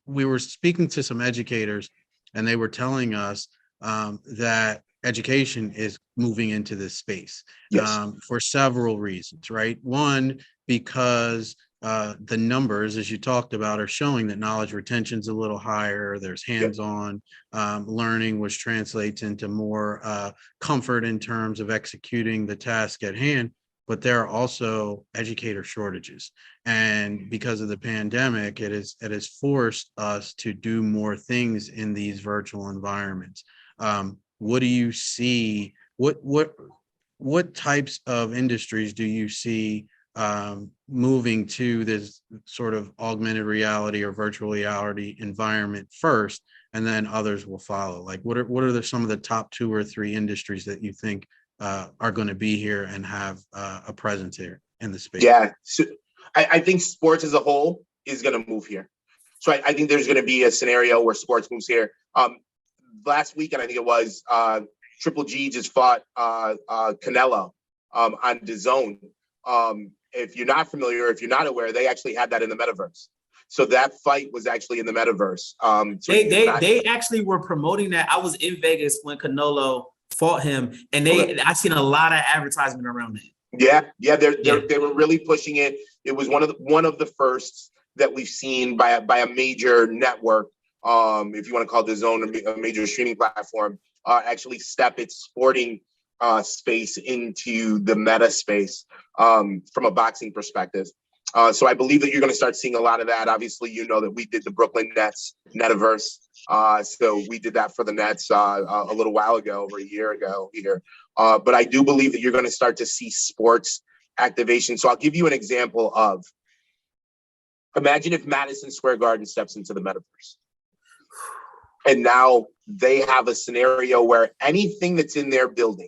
We were speaking to some educators, and they were telling us that education is moving into this space. Yes. For several reasons, right? One, because the numbers, as you talked about, are showing that knowledge retention is a little higher. There's hands-on learning, which translates into more comfort in terms of executing the task at hand. But there are also educator shortages. And because of the pandemic, it has forced us to do more things in these virtual environments. What do you see? What types of industries do you see moving to this sort of augmented reality or virtual reality environment first, and then others will follow? Like, what are some of the top 2 or 3 industries that you think are going to be here and have a presence here in the space? Yeah, so I think sports as a whole is going to move here. So I think there's going to be a scenario where sports moves here. Last weekend, I think it was, Triple G just fought Canelo on DAZN. If you're not familiar, if you're not aware, they actually had that in the metaverse. So that fight was actually in the metaverse. So they actually were promoting that. I was in Vegas when Canelo fought him, and I seen a lot of advertisement around it. Yeah, they were really pushing it. It was one of the firsts that we've seen by a major network, if you want to call DAZN a major streaming platform, actually step its sporting space into the meta space from a boxing perspective. So I believe that you're going to start seeing a lot of that. Obviously, that we did the Brooklyn Nets Netaverse. So we did that for the Nets a little while ago, over a year ago here. But I do believe that you're going to start to see sports activation. So I'll give you an example of, imagine if Madison Square Garden steps into the metaverse. And now they have a scenario where anything that's in their building,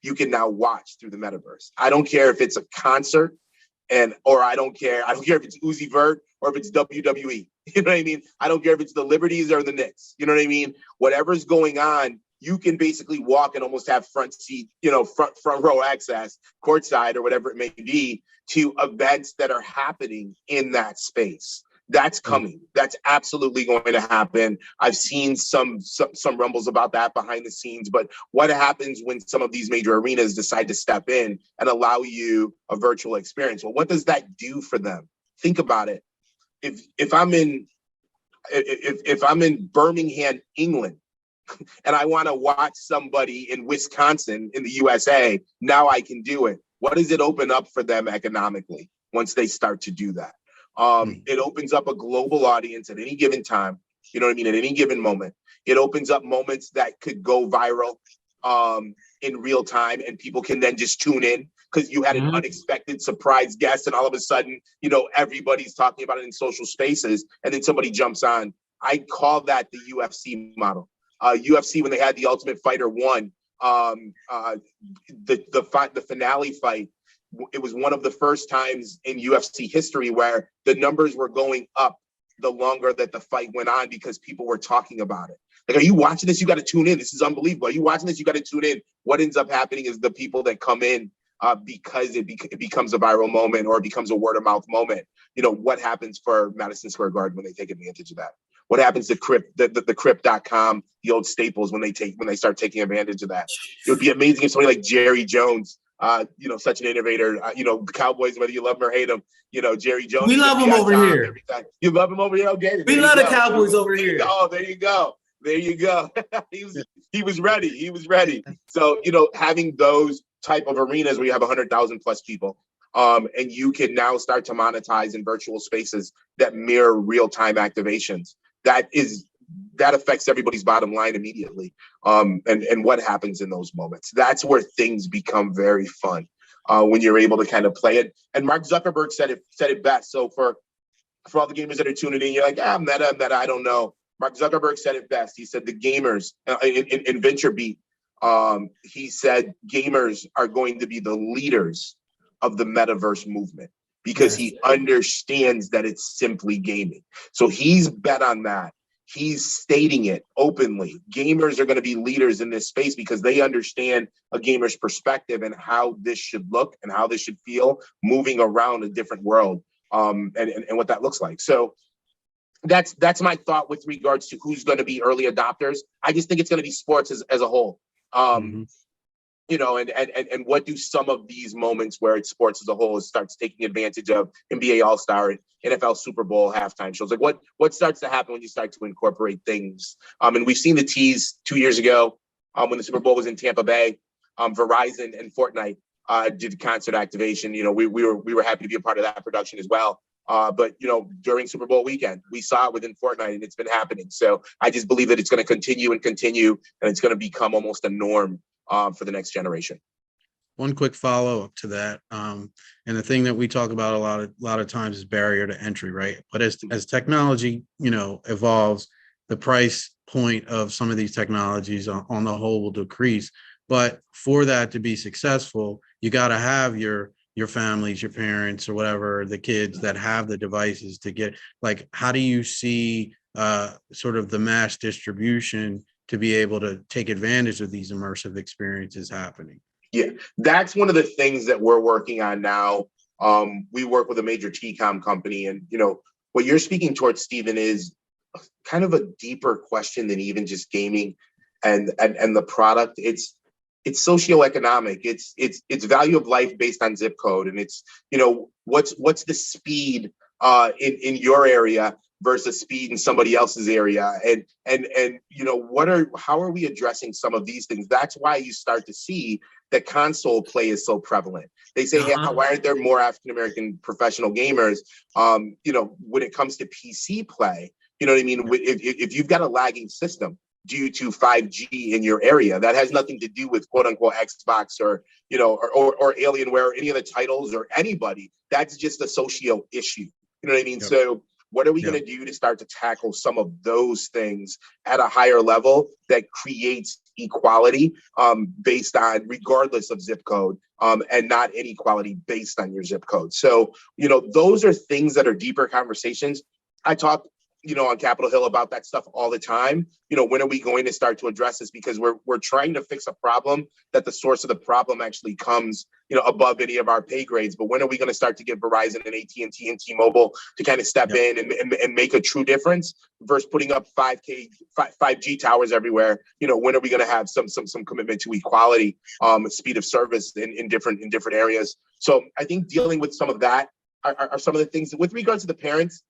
you can now watch through the metaverse. I don't care if it's a concert, or I don't care if it's Uzi Vert or if it's WWE. You know what I mean? I don't care if it's the Liberties or the Knicks. You know what I mean? Whatever's going on, you can basically walk and almost have front seat, front row access, courtside or whatever it may be, to events that are happening in that space. That's coming. That's absolutely going to happen. I've seen some rumbles about that behind the scenes, but what happens when some of these major arenas decide to step in and allow you a virtual experience? Well, what does that do for them? Think about it. If I'm in Birmingham, England, and I want to watch somebody in Wisconsin in the USA, now I can do it. What does it open up for them economically once they start to do that? It opens up a global audience at any given time, at any given moment. It opens up moments that could go viral in real time, and people can then just tune in because you had an unexpected surprise guest, and all of a sudden, everybody's talking about it in social spaces, and then somebody jumps on. I call that the UFC model. UFC, when they had the Ultimate Fighter 1, the finale fight, it was one of the first times in UFC history where the numbers were going up the longer that the fight went on because people were talking about it. Like, are you watching this? You got to tune in. This is unbelievable. Are you watching this? You got to tune in. What ends up happening is the people that come in because it becomes a viral moment or it becomes a word of mouth moment. You know, what happens for Madison Square Garden when they take advantage of that? What happens to the Crypt.com, the old staples when they start taking advantage of that? It would be amazing if somebody like Jerry Jones, such an innovator, Cowboys, whether you love him or hate him, Jerry Jones. We love him over here. Every time. You love him over here? Okay. We love the Cowboys over here. Oh, there you go. There you go. He was ready. He was ready. So, having those type of arenas where you have 100,000 plus people, and you can now start to monetize in virtual spaces that mirror real-time activations. That affects everybody's bottom line immediately. And what happens in those moments? That's where things become very fun when you're able to kind of play it. And Mark Zuckerberg said it best. So for all the gamers that are tuning in, you're like, meta, I don't know. Mark Zuckerberg said it best. He said the gamers in VentureBeat, he said gamers are going to be the leaders of the metaverse movement because he understands that it's simply gaming. So he's bet on that. He's stating it openly. Gamers are going to be leaders in this space because they understand a gamer's perspective and how this should look and how this should feel moving around a different world, and what that looks like. So that's my thought with regards to who's going to be early adopters. I just think it's going to be sports as a whole. And what do some of these moments where it's sports as a whole starts taking advantage of NBA All-Star and NFL Super Bowl halftime shows? Like what starts to happen when you start to incorporate things? And we've seen the tease 2 years ago when the Super Bowl was in Tampa Bay. Verizon and Fortnite did concert activation. We were happy to be a part of that production as well. But during Super Bowl weekend, we saw it within Fortnite, and it's been happening. So I just believe that it's going to continue, and it's going to become almost a norm for the next generation. One quick follow-up to that, and the thing that we talk about a lot of times is barrier to entry, right? But as technology, evolves, the price point of some of these technologies on the whole will decrease. But for that to be successful, you got to have your families, your parents, or whatever, the kids that have the devices to get. Like, how do you see sort of the mass distribution to be able to take advantage of these immersive experiences happening? Yeah, that's one of the things that we're working on now. We work with a major TCOM company, and what you're speaking towards, Stephen, is kind of a deeper question than even just gaming and the product. It's socioeconomic. It's value of life based on zip code, and it's what's the speed in your area versus speed in somebody else's area, and how are we addressing some of these things? That's why you start to see that console play is so prevalent. They say, hey, why aren't there more African American professional gamers? When it comes to PC play, you know what I mean? If you've got a lagging system due to 5G in your area, that has nothing to do with quote unquote Xbox or Alienware or any of the titles or anybody. That's just a socio issue. You know what I mean? Yep. So what are we going to do to start to tackle some of those things at a higher level that creates equality based on regardless of zip code, and not inequality based on your zip code? So, those are things that are deeper conversations. I talk on Capitol Hill about that stuff all the time. When are we going to start to address this? Because we're trying to fix a problem that the source of the problem actually comes, above any of our pay grades. But when are we going to start to get Verizon and AT&T and T-Mobile to kind of step in and make a true difference versus putting up 5G towers everywhere? When are we going to have some commitment to equality, speed of service in different areas? So I think dealing with some of that are some of the things. With regards to the parents,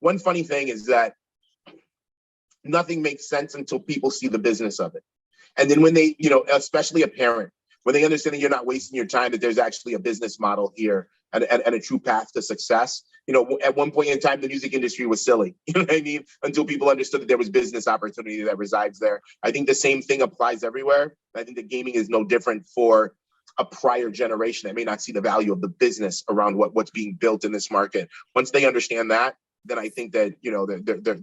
one funny thing is that nothing makes sense until people see the business of it. And then when they, especially a parent, when they understand that you're not wasting your time, that there's actually a business model here and a true path to success. At one point in time, the music industry was silly, until people understood that there was business opportunity that resides there. I think the same thing applies everywhere. I think that gaming is no different for a prior generation that may not see the value of the business around what's being built in this market. Once they understand that, then I think that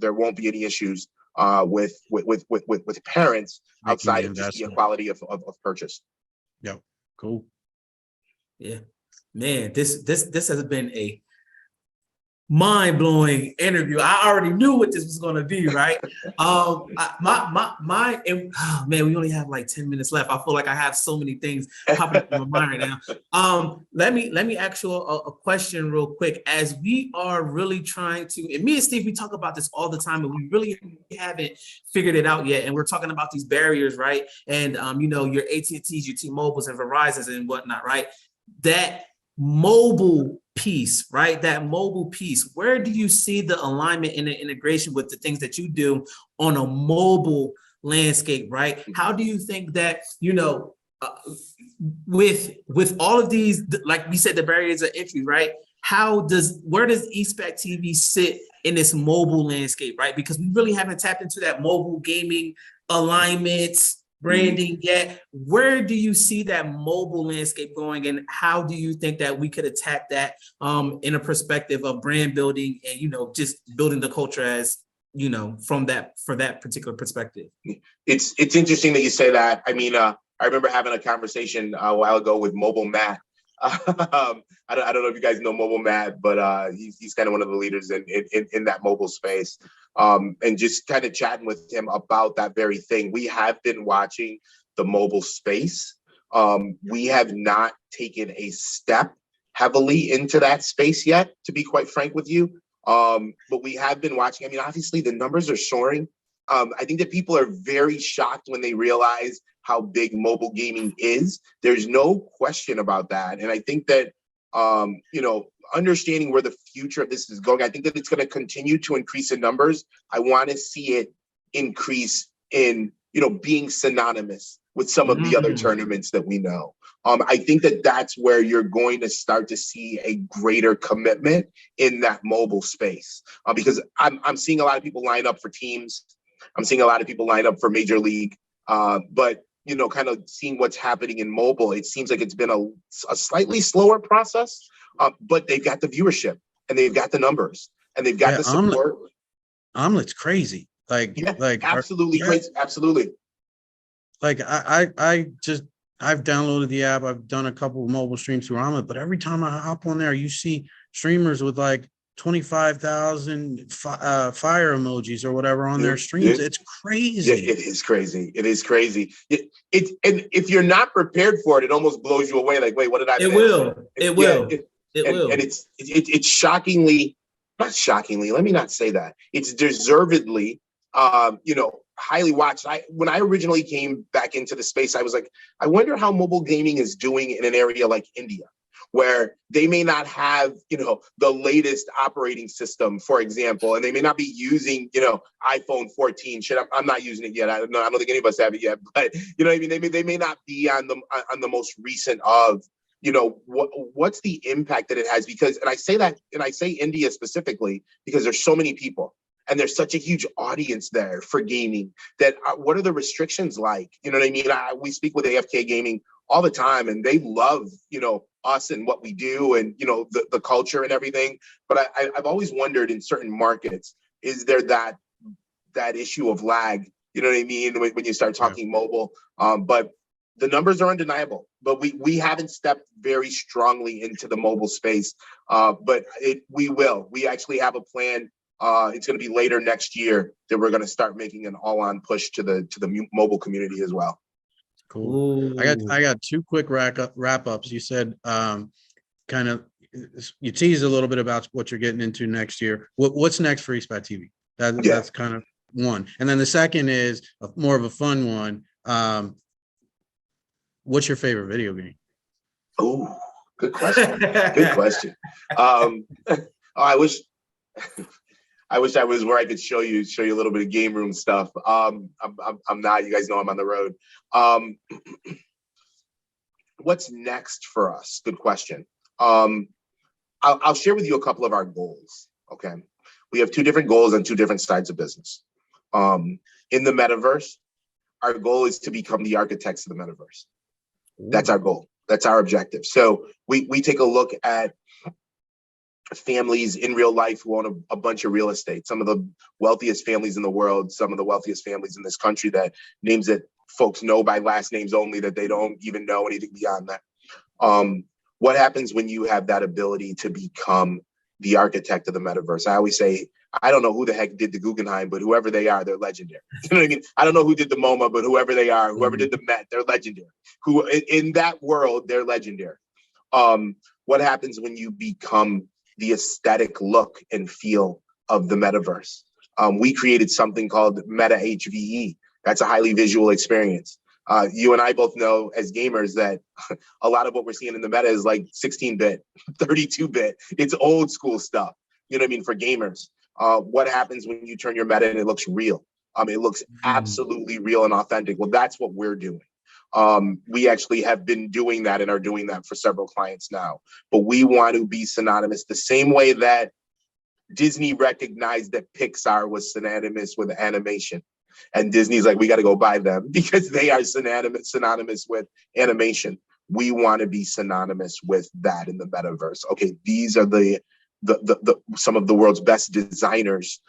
there won't be any issues with parents Making outside the of just the investment. equality of purchase. Yep. Cool. Yeah, man, this has been a mind-blowing interview. I already knew what this was going to be, right? Oh, man, we only have like 10 minutes left. I feel like I have so many things popping up in my mind right now. Let me ask you a question real quick. As we are really trying to, and me and Steve, we talk about this all the time, and we really haven't figured it out yet. And we're talking about these barriers, right? And your AT&Ts, your T-Mobiles, and Verizons and whatnot, right? That mobile piece, right? That mobile piece, where do you see the alignment and the integration with the things that you do on a mobile landscape, right? How do you think that, with all of these, like we said, the barriers of entry, right? Where does eSpec TV sit in this mobile landscape, right? Because we really haven't tapped into that mobile gaming alignment, branding yet. Where do you see that mobile landscape going, and how do you think that we could attack that in a perspective of brand building and just building the culture as for that particular perspective? It's interesting that you say that. I mean, I remember having a conversation a while ago with Mobile Matt. I don't know if you guys know Mobile Matt, but he's kind of one of the leaders in that mobile space. And just kind of chatting with him about that very thing. We have been watching the mobile space. We have not taken a step heavily into that space yet, to be quite frank with you. But we have been watching. I mean, obviously the numbers are soaring. I think that people are very shocked when they realize how big mobile gaming is. There's no question about that. And I think that, understanding where the future of this is going, I think that it's going to continue to increase in numbers. I want to see it increase in, being synonymous with some of the other tournaments that we know. I think that that's where you're going to start to see a greater commitment in that mobile space, because I'm seeing a lot of people line up for teams. I'm seeing a lot of people line up for Major League, but kind of seeing what's happening in mobile, it seems like it's been a slightly slower process, but they've got the viewership and they've got the numbers and they've got the support. Omelet's crazy. Absolutely crazy. Absolutely. Like I've downloaded the app. I've done a couple of mobile streams through Omelet, but every time I hop on there, you see streamers with like 25,000 fire emojis or whatever on their streams. It's crazy. Yeah, it is crazy. It is crazy. And if you're not prepared for it, it almost blows you away. Like, wait, what did I miss? It will. And it's shockingly, not shockingly, let me not say that. It's deservedly, highly watched. When I originally came back into the space, I was like, I wonder how mobile gaming is doing in an area like India, where they may not have, the latest operating system, for example, and they may not be using, iPhone 14. Shit, I'm not using it yet. I don't think any of us have it yet, but I mean, they may not be on the most recent of, what's the impact that it has? Because, and I say that, and I say India specifically because there's so many people. And there's such a huge audience there for gaming that what are the restrictions like? You know what I mean? We speak with AFK Gaming all the time and they love, us and what we do and, the culture and everything. But I've always wondered in certain markets, is there that issue of lag? You know what I mean? When you start talking mobile, but the numbers are undeniable, but we haven't stepped very strongly into the mobile space. But we will. We actually have a plan. It's going to be later next year that we're going to start making an all-on push to the mobile community as well. Cool. I got two quick wrap ups. You said kind of you teased a little bit about what you're getting into next year. What's next for eSpec TV? That's kind of one. And then the second is more of a fun one. What's your favorite video game? Oh, good question. Good question. I wish I was where I could show you a little bit of game room stuff. I'm not. You guys know I'm on the road. What's next for us? Good question. I'll share with you a couple of our goals. Okay, we have two different goals on two different sides of business. In the metaverse, our goal is to become the architects of the metaverse. That's our goal. That's our objective. So we take a look at families in real life who own a bunch of real estate. Some of the wealthiest families in the world, some of the wealthiest families in this country, that names that folks know by last names only, that they don't even know anything beyond that. What happens when you have that ability to become the architect of the metaverse? I always say, I don't know who the heck did the Guggenheim, but whoever they are, they're legendary. You know what I mean? I don't know who did the MoMA, but whoever they are, whoever did the Met, they're legendary. Who in that world, they're legendary. What happens when you become the aesthetic look and feel of the metaverse? We created something called Meta HVE. That's a highly visual experience. You and I both know as gamers that a lot of what we're seeing in the meta is like 16-bit, 32-bit. It's old school stuff. You know what I mean? For gamers. What happens when you turn your meta and it looks real? It looks absolutely real and authentic. Well, that's what we're doing. We actually have been doing that and are doing that for several clients now. But we want to be synonymous the same way that Disney recognized that Pixar was synonymous with animation. And Disney's like, we got to go buy them because they are synonymous with animation. We want to be synonymous with that in the metaverse. Okay, these are the some of the world's best designers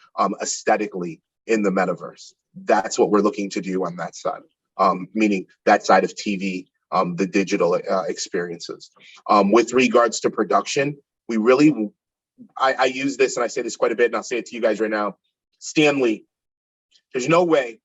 aesthetically in the metaverse. That's what we're looking to do on that side, meaning that side of TV, the digital experiences. With regards to production, we really, I use this and I say this quite a bit, and I'll say it to you guys right now. Stan Lee. There's no way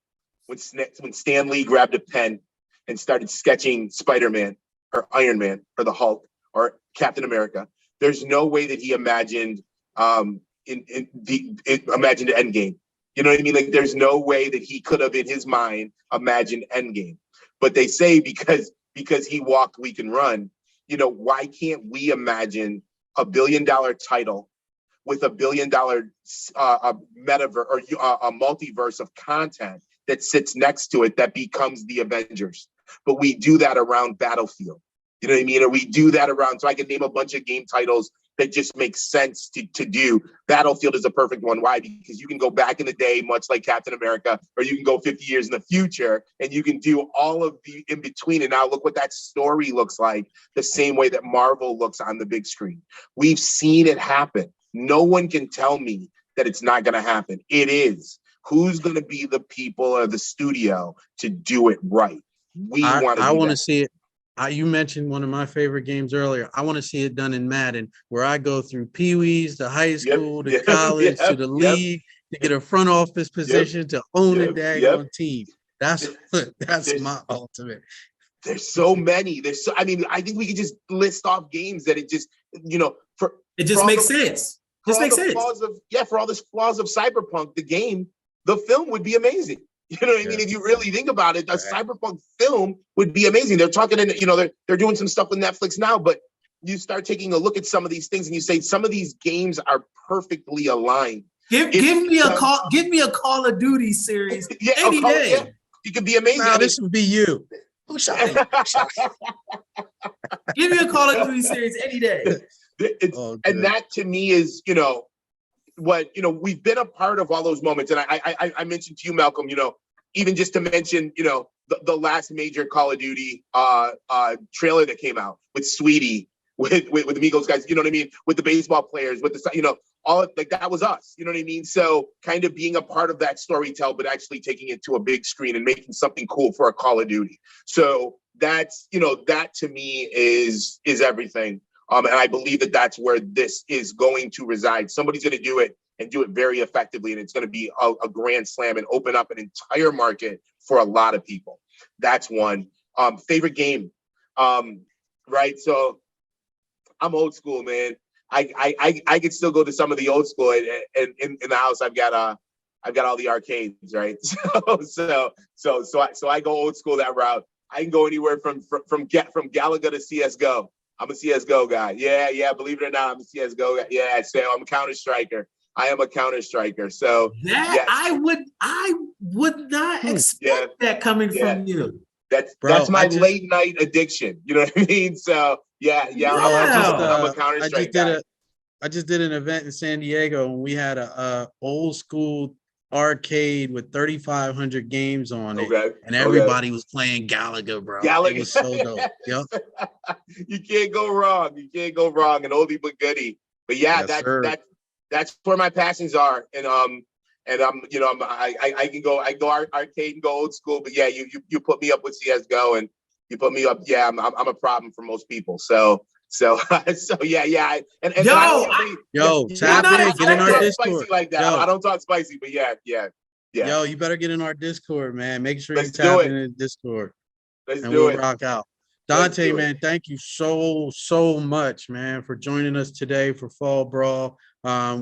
when Stan Lee grabbed a pen and started sketching Spider-Man or Iron Man or the Hulk or Captain America, there's no way that he imagined imagined Endgame. You know what I mean? Like, there's no way that he could have in his mind imagined Endgame. But they say because he walked, we can run. You know, why can't we imagine a $1 billion title with $1 billion metaverse or a multiverse of content that sits next to it that becomes the Avengers? But we do that around Battlefield. You know what I mean? Or we do that around, so I can name a bunch of game titles that just make sense to do. Battlefield is a perfect one. Why? Because you can go back in the day, much like Captain America, or you can go 50 years in the future, and you can do all of the in between. And now look what that story looks like, the same way that Marvel looks on the big screen. We've seen it happen. No one can tell me that it's not going to happen. It is. Who's going to be the people or the studio to do it right? I want to see it. You mentioned one of my favorite games earlier. I want to see it done in Madden, where I go through Pee-wees to high school to college to the league to get a front office position to own a daggone team. That's my ultimate. There's so many. I mean, I think we could just list off games that it just, you know, it just makes sense. Just makes sense. For all the flaws of Cyberpunk, the film would be amazing. You know what I mean? If you really think about it, a Cyberpunk film would be amazing. They're talking, they're doing some stuff with Netflix now, but you start taking a look at some of these things and you say some of these games are perfectly aligned. Give me a Call of Duty series any day. Yeah. It could be amazing. Now, this would be you. Who shot me? Give me a Call of Duty series any day. And that to me is, we've been a part of all those moments. And I mentioned to you, Malcolm, even just to mention, the last major Call of Duty trailer that came out with Sweetie, with the Migos guys, you know what I mean? With the baseball players, with the, all like that was us, you know what I mean? So kind of being a part of that storytell, but actually taking it to a big screen and making something cool for a Call of Duty. So that's, that to me is everything. And I believe that that's where this is going to reside. Somebody's going to do it and do it very effectively. And it's going to be a grand slam and open up an entire market for a lot of people. That's one. Favorite game, right? So I'm old school, man. I could still go to some of the old school, and in the house I've got all the arcades, right? So I go old school that route. I can go anywhere from Galaga to CS:GO. I'm a CS:GO guy. Yeah. Believe it or not, I'm a CS:GO guy. Yeah, so I'm a counter striker. I am a counter striker. So that I would not expect that coming from you. That's my late night addiction. You know what I mean? So I'm a counter striker guy. I just did an event in San Diego and we had a old school arcade with 3,500 games on it, and everybody was playing Galaga, bro. It was so dope. Yep. You can't go wrong. An oldie but goodie. but yeah, Yes, sir. that's where my passions are. And I'm, you know, I can go arcade and go old school, but yeah, you put me up with CS:GO and you put me up. Yeah, I'm a problem for most people. So yeah. And Yo, I don't usually, Yo, yeah, tap not in, get in I our don't talk Discord. spicy like that. Yo. I don't talk spicy, but yeah. Yo, you better get in our Discord, man. Make sure Let's you do tap it. in the Discord Let's and do we'll it. rock out. Let's Dante, do it. man, thank you so much, man, for joining us today for Fall Brawl.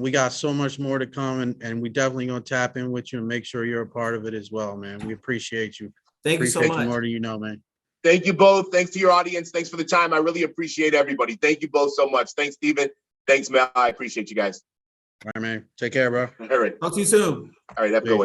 We got so much more to come, and we definitely gonna tap in with you and make sure you're a part of it as well, man. We appreciate you. thank you so Appreciate you much. more than you know, man. Thank you both. Thanks to your audience. Thanks for the time. I really appreciate everybody. Thank you both so much. Thanks, Steven. Thanks, Mel. I appreciate you guys. All right, man. Take care, bro. All right. Talk to you soon. All right. Have a good one.